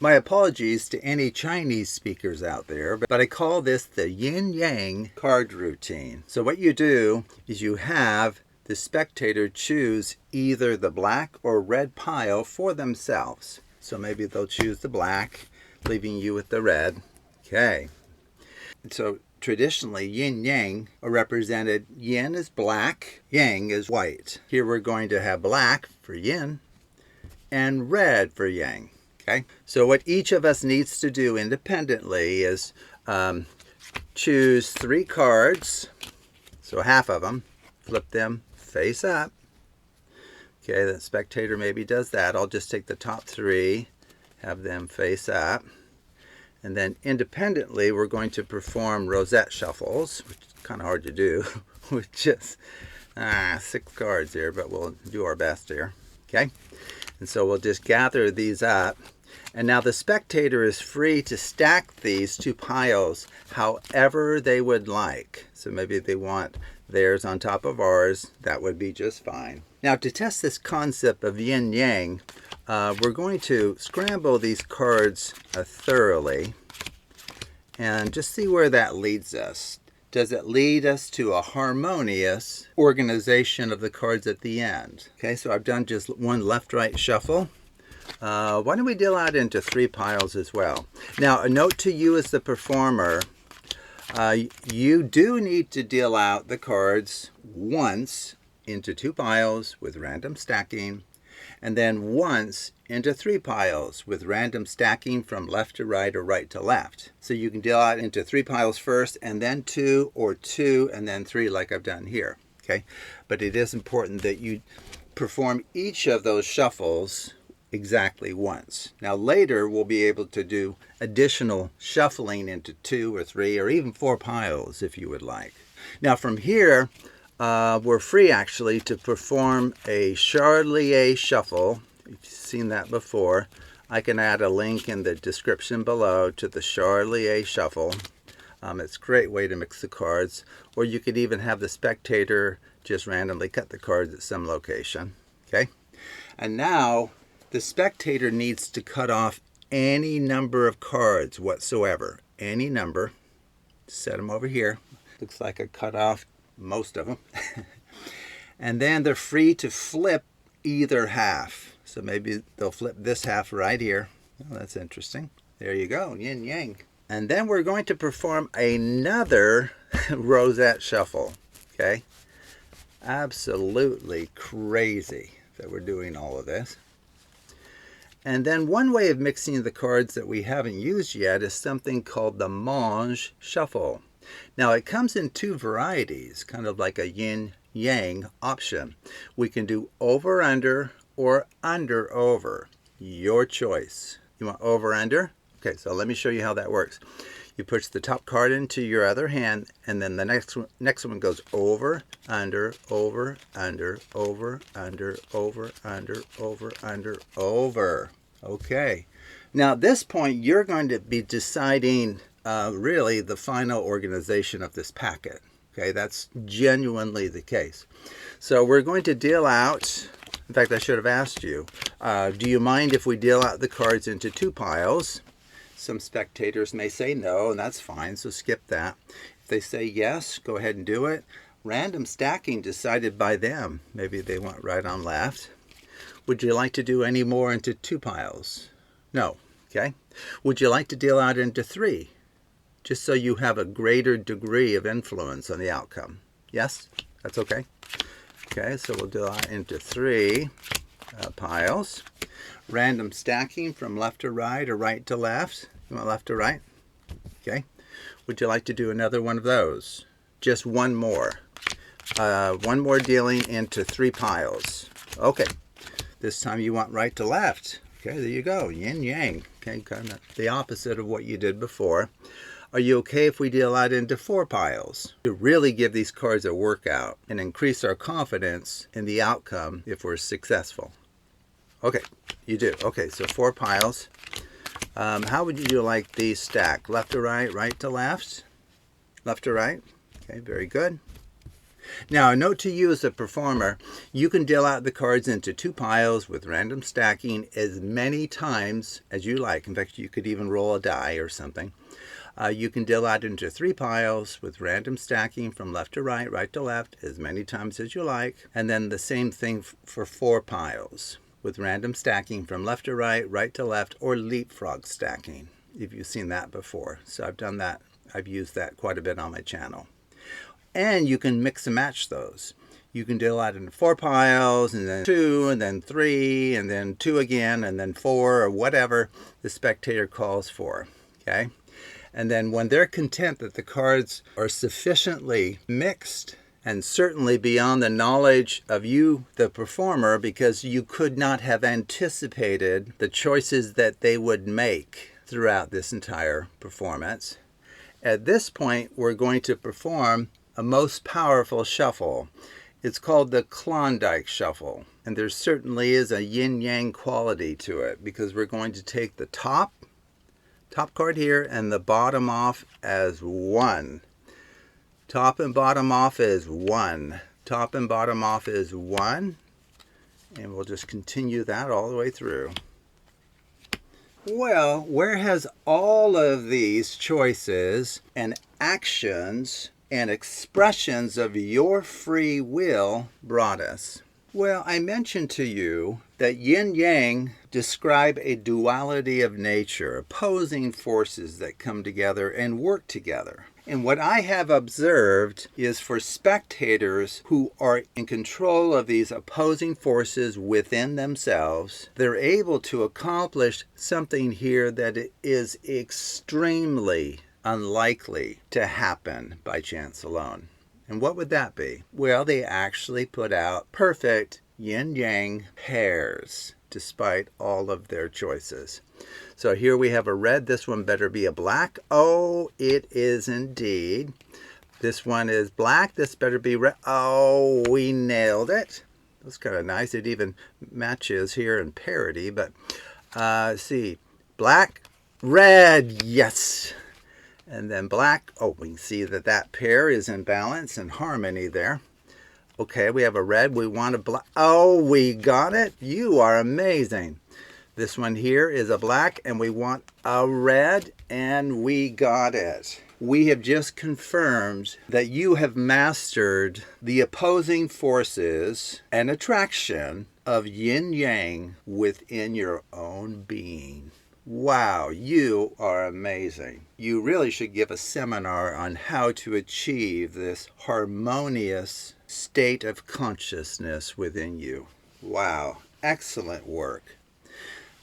My apologies to any Chinese speakers out there, but I call this the Yin-Yang card routine. So what you do is you have the spectator choose either the black or red pile for themselves. So maybe they'll choose the black, leaving you with the red. Okay. So traditionally, yin-yang are represented. Yin is black, yang is white. Here we're going to have black for yin and red for yang. Okay? So what each of us needs to do independently is choose 3 cards, so half of them, flip them face up. Okay, the spectator maybe does that. I'll just take the top 3, have them face up. And then independently, we're going to perform rosette shuffles, which is kind of hard to do with just 6 cards here, but we'll do our best here. Okay? And so we'll just gather these up. And now the spectator is free to stack these 2 piles however they would like. So maybe they want theirs on top of ours. That would be just fine. Now to test this concept of yin-yang, we're going to scramble these cards thoroughly and just see where that leads us. Does it lead us to a harmonious organization of the cards at the end? Okay, so I've done just one left-right shuffle. Why don't we deal out into 3 piles as well? Now, a note to you as the performer, you do need to deal out the cards once into 2 piles with random stacking, and then once into 3 piles with random stacking from left to right or right to left. So you can deal out into 3 piles first, and then 2, or 2 and then 3 like I've done here. Okay, but it is important that you perform each of those shuffles exactly once. Now later we'll be able to do additional shuffling into 2 or 3 or even 4 piles if you would like. Now from here we're free actually to perform a Charlier shuffle. If you've seen that before, I can add a link in the description below to the Charlier shuffle. It's a great way to mix the cards, or you could even have the spectator just randomly cut the cards at some location. Okay, and now the spectator needs to cut off any number of cards whatsoever. Any number. Set them over here. Looks like I cut off most of them. And then they're free to flip either half. So maybe they'll flip this half right here. Oh, that's interesting. There you go, yin-yang. And then we're going to perform another rosette shuffle. Okay? Absolutely crazy that we're doing all of this. And then one way of mixing the cards that we haven't used yet is something called the Mange shuffle. Now it comes in 2 varieties, kind of like a yin-yang option. We can do over-under or under-over. Your choice. You want over-under? Okay, so let me show you how that works. You push the top card into your other hand, and then the next one goes over, under, over, under, over, under, over, under, over, under, over. Okay. Now at this point, you're going to be deciding really the final organization of this packet. Okay, that's genuinely the case. So we're going to deal out, in fact, I should have asked you, do you mind if we deal out the cards into 2 piles? Some spectators may say no, and that's fine, so skip that. If they say yes, go ahead and do it. Random stacking decided by them. Maybe they want right on left. Would you like to do any more into 2 piles? No. Okay. Would you like to deal out into 3? Just so you have a greater degree of influence on the outcome. Yes? That's okay? Okay, so we'll deal out into 3 piles. Random stacking from left to right or right to left. You want left to right? Okay. Would you like to do another one of those? Just one more. One more dealing into 3 piles. Okay. This time you want right to left. Okay, there you go. Yin-yang. Okay, kind of the opposite of what you did before. Are you okay if we deal out into 4 piles? To really give these cards a workout and increase our confidence in the outcome if we're successful. Okay, you do. Okay, so 4 piles. How would you like these stacked? Left to right, right to left? Left to right? Okay, very good. Now, a note to you as a performer, you can deal out the cards into 2 piles with random stacking as many times as you like. In fact, you could even roll a die or something. You can deal out into 3 piles with random stacking from left to right, right to left, as many times as you like. And then the same thing for 4 piles with random stacking from left to right, right to left, or leapfrog stacking, if you've seen that before. So I've done that. I've used that quite a bit on my channel. And you can mix and match those. You can deal out into 4 piles, and then 2, and then 3, and then 2 again, and then 4, or whatever the spectator calls for. Okay? And then when they're content that the cards are sufficiently mixed, and certainly beyond the knowledge of you, the performer, because you could not have anticipated the choices that they would make throughout this entire performance. At this point, we're going to perform a most powerful shuffle. It's called the Klondike Shuffle. And there certainly is a yin-yang quality to it, because we're going to take the top card here and the bottom off as 1. Top and bottom off is 1. Top and bottom off is 1. And we'll just continue that all the way through. Well, where has all of these choices and actions and expressions of your free will brought us? Well, I mentioned to you that yin-yang describe a duality of nature, opposing forces that come together and work together. And what I have observed is for spectators who are in control of these opposing forces within themselves, they're able to accomplish something here that is extremely unlikely to happen by chance alone. And what would that be? Well, they actually put out perfect yin-yang pairs despite all of their choices. So here we have a red. This one better be a black. Oh, it is indeed. This one is black. This better be red. Oh, we nailed it. That's kind of nice. It even matches here in parity. But let's see. Black, red. Yes. And then black. Oh, we can see that that pair is in balance and harmony there. Okay, we have a red. We want a black. Oh, we got it. You are amazing. This one here is a black, and we want a red, and we got it. We have just confirmed that you have mastered the opposing forces and attraction of yin-yang within your own being. Wow, you are amazing. You really should give a seminar on how to achieve this harmonious state of consciousness within you. Wow, excellent work.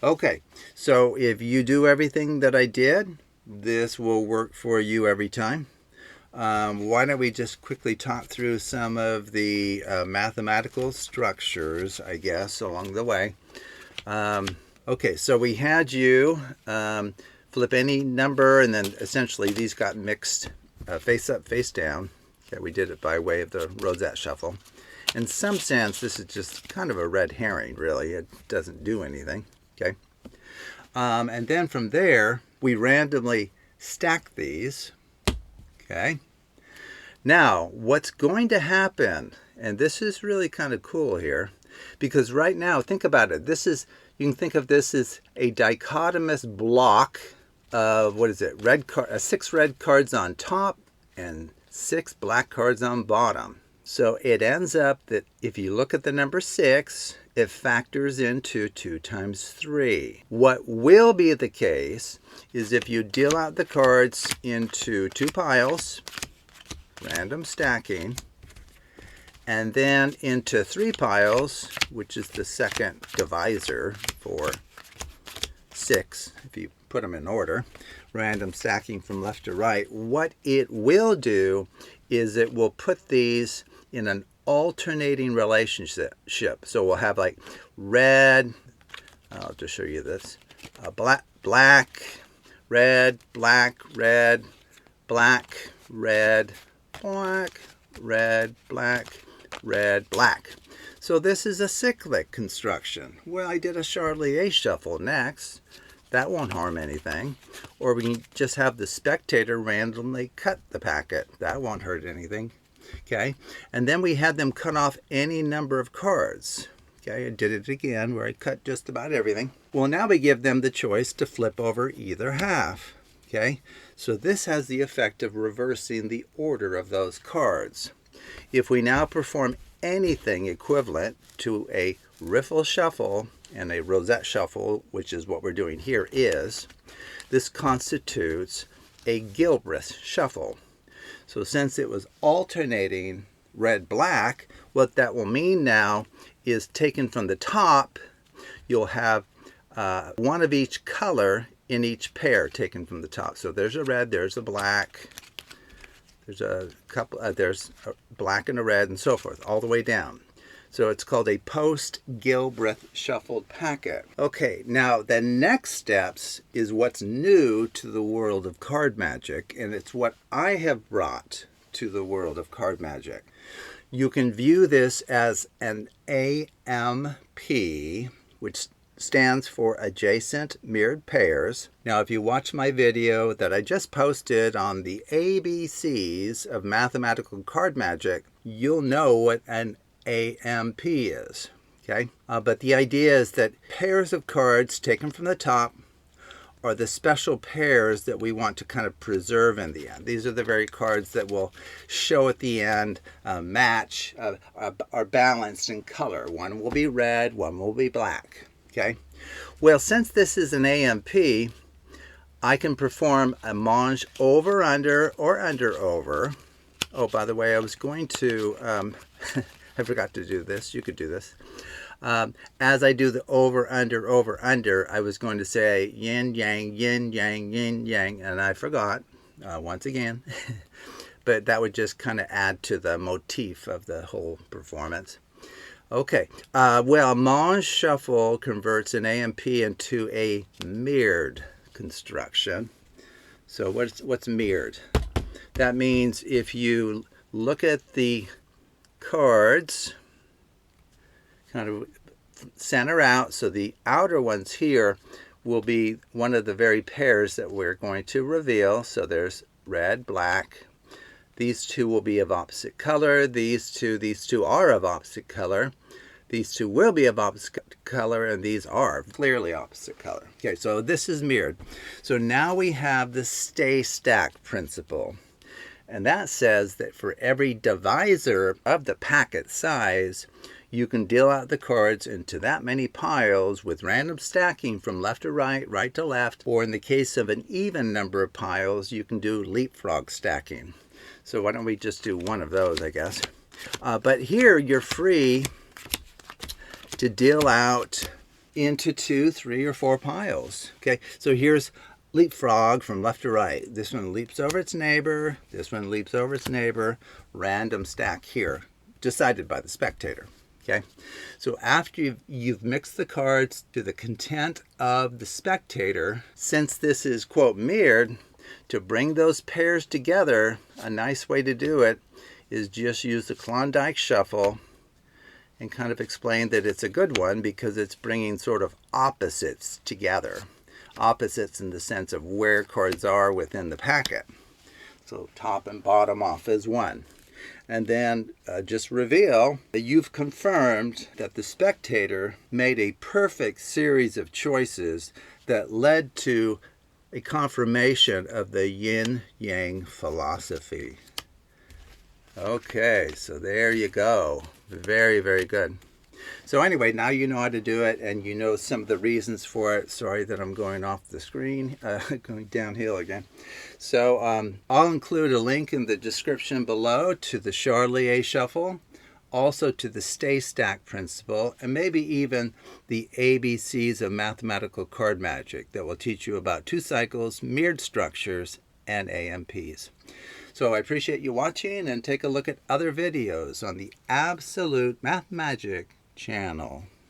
Okay, so if you do everything that I did, this will work for you every time. Why don't we just quickly talk through some of the mathematical structures, I guess, along the way. Okay, so we had you flip any number, and then essentially these got mixed face up, face down. Okay, we did it by way of the Rosette Shuffle. In some sense, this is just kind of a red herring, really. It doesn't do anything. Okay, and then from there, we randomly stack these. Okay, now what's going to happen, and this is really kind of cool here, because right now, think about it. This is, you can think of this as a dichotomous block of, what is it, 6 red cards on top and 6 black cards on bottom. So it ends up that if you look at the number 6, it factors into 2 times 3. What will be the case is if you deal out the cards into 2 piles, random stacking, and then into 3 piles, which is the second divisor for 6, if you put them in order, random stacking from left to right, what it will do is it will put these in an alternating relationship. So we'll have like red, I'll just show you this, black, red, black, red, black, red, black, red, black, red, black. So this is a cyclic construction. Well, I did a Charlier shuffle next. That won't harm anything. Or we can just have the spectator randomly cut the packet. That won't hurt anything. Okay, and then we had them cut off any number of cards. Okay, I did it again where I cut just about everything. Well, now we give them the choice to flip over either half. Okay, so this has the effect of reversing the order of those cards. If we now perform anything equivalent to a riffle shuffle and a rosette shuffle, which is what we're doing here, this constitutes a Gilbreth shuffle. So since it was alternating red-black, what that will mean now is taken from the top, you'll have one of each color in each pair taken from the top. So there's a red, there's a black, there's a couple, there's a black and a red and so forth, all the way down. So it's called a post-Gilbreth shuffled packet. Okay, now the next steps is what's new to the world of card magic, and it's what I have brought to the world of card magic. You can view this as an AMP, which stands for adjacent mirrored pairs. Now, if you watch my video that I just posted on the ABCs of mathematical card magic, you'll know what an AMP is. Okay, but the idea is that pairs of cards taken from the top are the special pairs that we want to kind of preserve in the end. These are the very cards that will show at the end, match, are balanced in color. One will be red, one will be black. Okay, well, since this is an AMP, I can perform a mange over, under, or under, over. Oh, by the way, I was going to, I forgot to do this. You could do this. As I do the over, under, I was going to say yin, yang, yin, yang, yin, yang, and I forgot, once again. But that would just kind of add to the motif of the whole performance. Okay, well, mange shuffle converts an AMP into a mirrored construction. So what's mirrored? That means if you look at the cards, kind of center out, so the outer ones here will be one of the very pairs that we're going to reveal. So there's red, black. These two will be of opposite color. These two are of opposite color. These two will be of opposite color, and these are clearly opposite color. Okay, so this is mirrored. So now we have the stay stacked principle. And that says that for every divisor of the packet size, you can deal out the cards into that many piles with random stacking from left to right, right to left, or in the case of an even number of piles, you can do leapfrog stacking. So why don't we just do one of those, I guess. But here you're free to deal out into 2, 3, or 4 piles. Okay, so here's leapfrog from left to right. This one leaps over its neighbor. This one leaps over its neighbor. Random stack here, decided by the spectator. Okay, so after you've mixed the cards to the content of the spectator, since this is, quote, mirrored, to bring those pairs together, a nice way to do it is just use the Klondike Shuffle and kind of explain that it's a good one because it's bringing sort of opposites together. Opposites in the sense of where cards are within the packet. So top and bottom off as one. And then just reveal that you've confirmed that the spectator made a perfect series of choices that led to a confirmation of the Yin-Yang philosophy. Okay, so there you go. Very, very good. So anyway, now you know how to do it, and you know some of the reasons for it. Sorry that I'm going off the screen, going downhill again. So I'll include a link in the description below to the Charlier Shuffle, also to the Stay Stack principle, and maybe even the ABCs of mathematical card magic that will teach you about 2 cycles, mirrored structures, and AMPs. So I appreciate you watching, and take a look at other videos on the Absolute Math Magic channel.